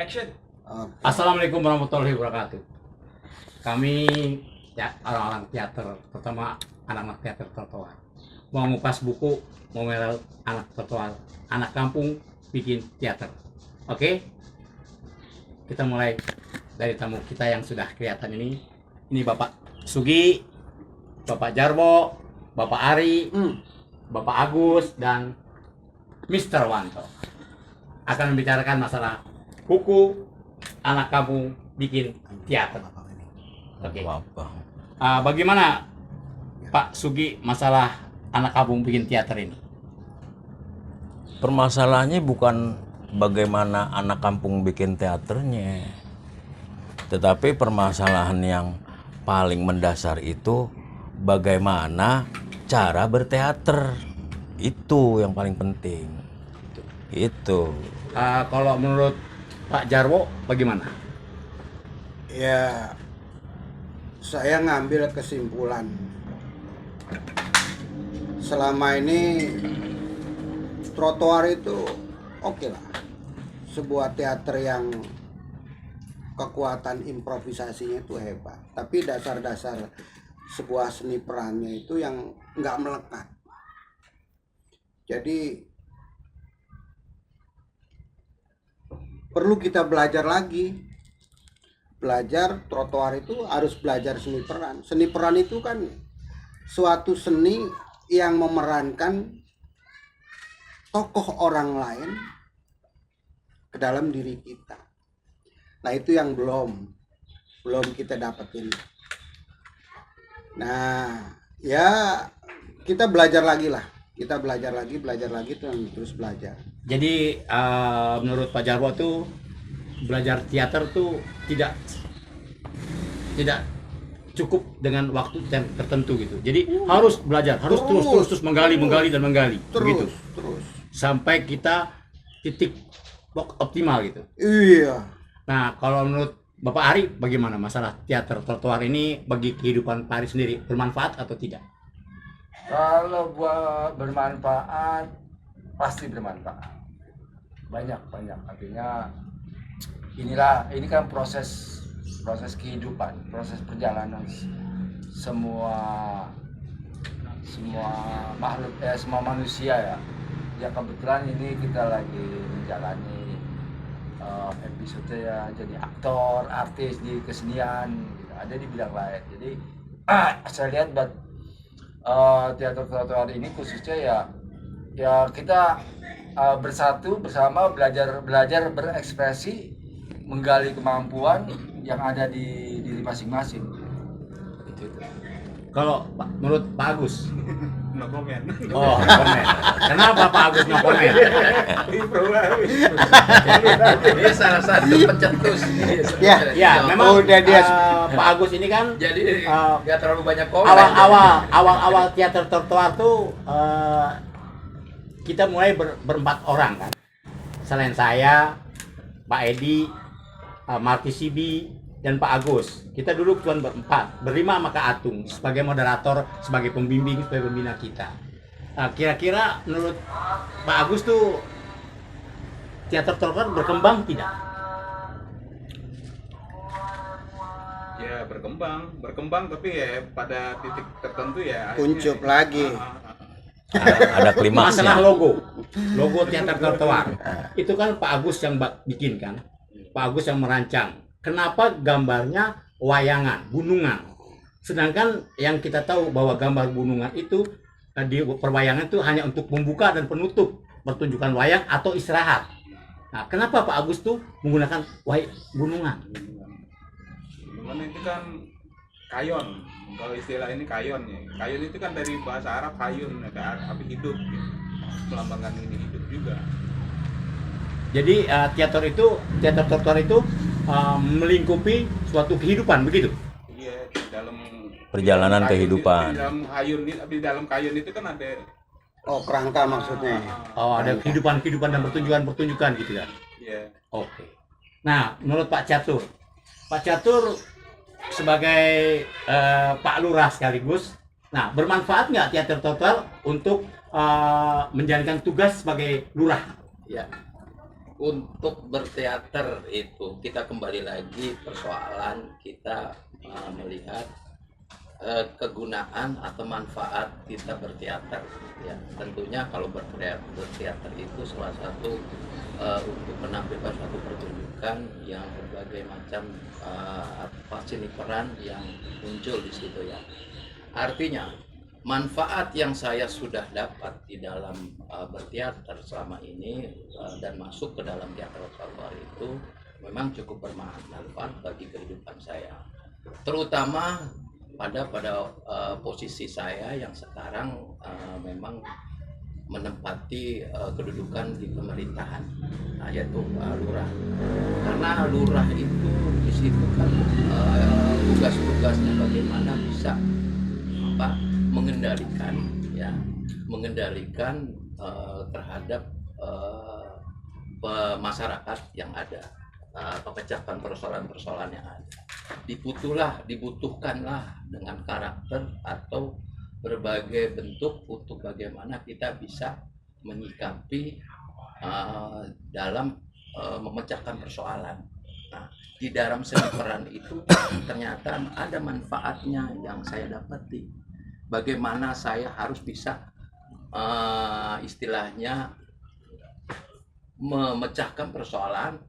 Action. Assalamualaikum warahmatullahi wabarakatuh. Kami orang-orang teater, terutama anak-anak teater trotoar, mau ngupas buku, mau merel anak trotoar, anak kampung bikin teater. Oke? Kita mulai dari tamu kita yang sudah kelihatan ini. Ini Bapak Sugi, Bapak Jarwo, Bapak Ari, Bapak Agus, dan Mr. Wanto akan membicarakan masalah buku anak kampung bikin teater. Oke. Bagaimana Pak Sugi masalah anak kampung bikin teater ini? Permasalahannya bukan bagaimana anak kampung bikin teaternya, tetapi permasalahan yang paling mendasar itu bagaimana cara berteater. Itu yang paling penting. Itu. Kalau menurut Pak Jarwo bagaimana? Ya, saya ngambil kesimpulan selama ini trotoar itu oke lah, sebuah teater yang kekuatan improvisasinya itu hebat, tapi dasar-dasar sebuah seni perannya itu yang nggak melekat. Jadi perlu kita belajar lagi. Belajar trotoar itu harus belajar seni peran. Seni peran itu kan suatu seni yang memerankan tokoh orang lain ke dalam diri kita. Nah, itu yang belum kita dapetin. Nah, ya kita belajar lagi lah. Kita belajar lagi terus belajar. Jadi menurut Pak Jarwo tuh belajar teater tuh tidak cukup dengan waktu yang tertentu gitu. Jadi harus belajar, harus terus menggali dan menggali begitu. Terus Sampai kita titik optimal gitu. iya. Nah, kalau menurut Bapak Ari bagaimana masalah teater trotoar ini bagi kehidupan Pak Ari sendiri, bermanfaat atau tidak? Kalau buat bermanfaat, pasti bermanfaat. Banyak. Artinya ini kan proses kehidupan, proses perjalanan semua makhluk, semua manusia ya. Ya kebetulan ini kita lagi menjalani episode ya, jadi aktor, artis di kesenian, gitu. Ada di bidang lain. Jadi saya lihat teater trotoar ini khususnya ya kita bersatu bersama belajar berekspresi, menggali kemampuan yang ada di diri masing-masing. Itu. Kalau menurut Pak Agus? No comment. Oh, no komen. Kenapa Pak Agus no komen? Ini salah satu pencetus. Ya, memang udah dia Pak Agus ini kan Jadi nggak terlalu banyak komen. awal teater trotoar tuh kita mulai berempat orang kan. Selain saya, Pak Edi, Marty Sibi, dan Pak Agus. Kita dulu cuma berlima sama Kak Atung sebagai moderator, sebagai pembimbing, sebagai pembina kita. Kira-kira menurut Pak Agus tuh teater trotoar berkembang tidak? Ya berkembang tapi ya pada titik tertentu ya Kuncup lagi. Ada klimaksnya. Masalah logo teater trotoar itu kan Pak Agus yang bikin kan, Pak Agus yang merancang. Kenapa gambarnya wayangan, gunungan, sedangkan yang kita tahu bahwa gambar gunungan itu di perwayangan itu hanya untuk membuka dan penutup pertunjukan wayang atau istirahat. Nah, kenapa Pak Agus tuh menggunakan gunungan? Gimana itu kan kayon, kalau istilah ini kayon ya. Kayon itu kan dari bahasa Arab hayun, api hidup gitu. Melambangkan ini hidup juga. Jadi teater trotoar itu melingkupi suatu kehidupan begitu. Iya, di dalam Perjalanan kayon kehidupan. Di dalam hayun, di dalam kayon itu kan ada Kerangka maksudnya. Oh, ada kehidupan dan pertunjukan gitu kan. Iya. Oke. Nah, menurut Pak Catur sebagai Pak Lurah sekaligus, nah bermanfaat nggak teater trotoar untuk menjalankan tugas sebagai lurah? Ya. Untuk berteater itu kita kembali lagi persoalan kita melihat kegunaan atau manfaat kita berteater, ya tentunya kalau berteater itu salah satu untuk menampilkan suatu pertunjukan yang berbagai macam seni peran yang muncul di situ, ya. Artinya manfaat yang saya sudah dapat di dalam berteater selama ini dan masuk ke dalam teater trotoar itu memang cukup bermanfaat bagi kehidupan saya, terutama pada posisi saya yang sekarang memang menempati kedudukan di pemerintahan, yaitu lurah. Karena lurah itu di situ kan tugas-tugasnya bagaimana bisa mengendalikan terhadap masyarakat yang ada, pemecahkan persoalan-persoalan yang ada. Dibutuhkanlah dengan karakter atau berbagai bentuk untuk bagaimana kita bisa menyikapi dalam memecahkan persoalan. Nah, di dalam seni peran itu ternyata ada manfaatnya yang saya dapati. Bagaimana saya harus bisa istilahnya memecahkan persoalan,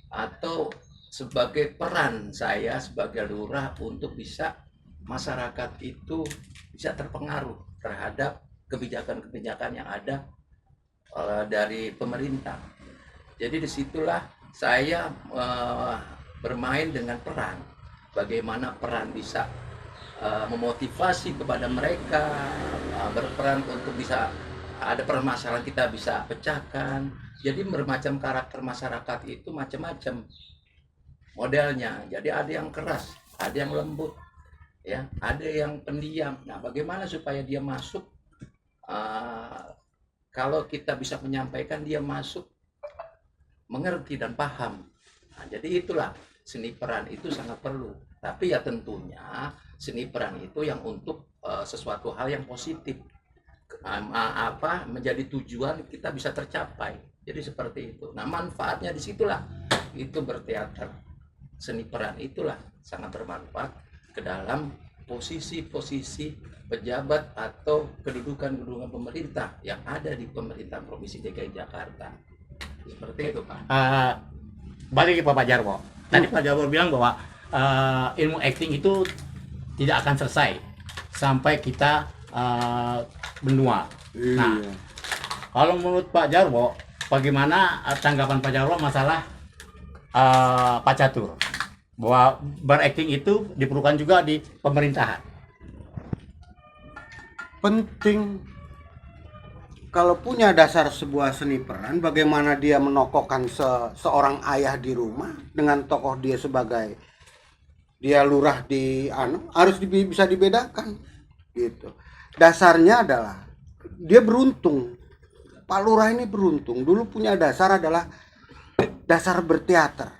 atau sebagai peran saya sebagai lurah untuk bisa masyarakat itu bisa terpengaruh terhadap kebijakan-kebijakan yang ada dari pemerintah. Jadi disitulah saya bermain dengan peran, bagaimana peran bisa memotivasi kepada mereka, berperan untuk bisa ada permasalahan kita bisa pecahkan. Jadi bermacam karakter masyarakat itu macam-macam modelnya. Jadi ada yang keras, ada yang lembut, ya, ada yang pendiam. Nah, bagaimana supaya dia masuk? Kalau kita bisa menyampaikan, dia masuk, mengerti dan paham. Nah, jadi itulah seni peran itu sangat perlu. Tapi ya tentunya seni peran itu yang untuk sesuatu hal yang positif, menjadi tujuan kita bisa tercapai. Jadi seperti itu. Nah, manfaatnya disitulah itu berteater. Seni peran itulah sangat bermanfaat ke dalam posisi-posisi pejabat atau kedudukan-kedudukan pemerintah yang ada di pemerintah Provinsi DKI Jakarta. Seperti itu, Pak. Balik ke Pak Jarwo. Tadi Pak Jarwo bilang bahwa ilmu acting itu tidak akan selesai sampai kita benua. Nah, kalau menurut Pak Jarwo, bagaimana tanggapan Pak Jarwo masalah Pak Catur, bahwa berakting itu diperlukan juga di pemerintahan? Penting. Kalau punya dasar sebuah seni peran, bagaimana dia menokohkan seorang ayah di rumah dengan tokoh dia sebagai dia lurah di harus bisa dibedakan gitu. Dasarnya adalah dia beruntung. Pak Lurah ini beruntung. Dulu punya dasar adalah dasar berteater.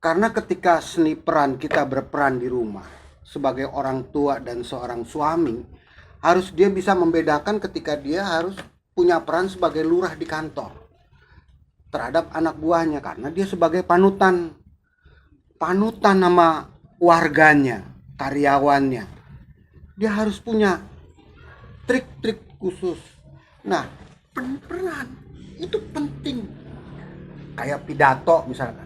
Karena ketika seni peran kita berperan di rumah sebagai orang tua dan seorang suami, harus dia bisa membedakan ketika dia harus punya peran sebagai lurah di kantor terhadap anak buahnya, karena dia sebagai panutan sama warganya, karyawannya. Dia harus punya trik-trik khusus. Nah, peran itu penting. Kayak pidato misalkan,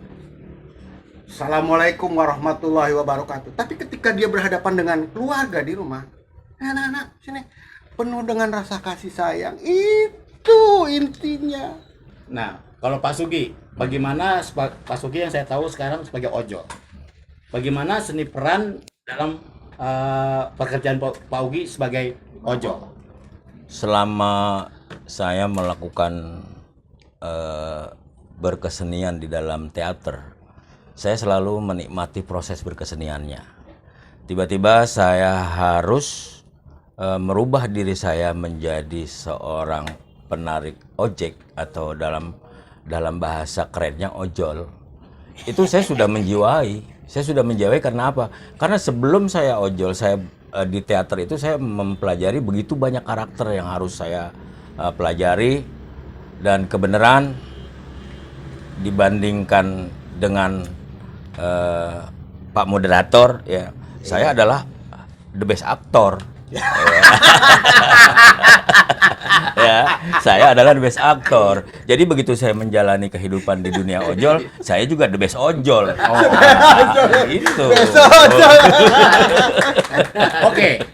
Assalamualaikum warahmatullahi wabarakatuh. Tapi ketika dia berhadapan dengan keluarga di rumah, anak-anak sini, penuh dengan rasa kasih sayang. Itu intinya. Nah, kalau Pak Sugi, bagaimana Pak Sugi yang saya tahu sekarang sebagai ojol, bagaimana seni peran dalam pekerjaan Pak Ugi sebagai ojol? Selama saya melakukan berkesenian di dalam teater, saya selalu menikmati proses berkeseniannya. Tiba-tiba saya harus merubah diri saya menjadi seorang penarik ojek, atau dalam bahasa kerennya ojol. Itu saya sudah menjiwai. Karena apa? Karena sebelum saya ojol, saya di teater itu saya mempelajari begitu banyak karakter yang harus saya pelajari, dan kebenaran dibandingkan dengan Pak Moderator, ya, saya adalah the best aktor. Ya, saya adalah the best aktor. Jadi begitu saya menjalani kehidupan di dunia ojol, saya juga the best ojol. Gitu. Oke.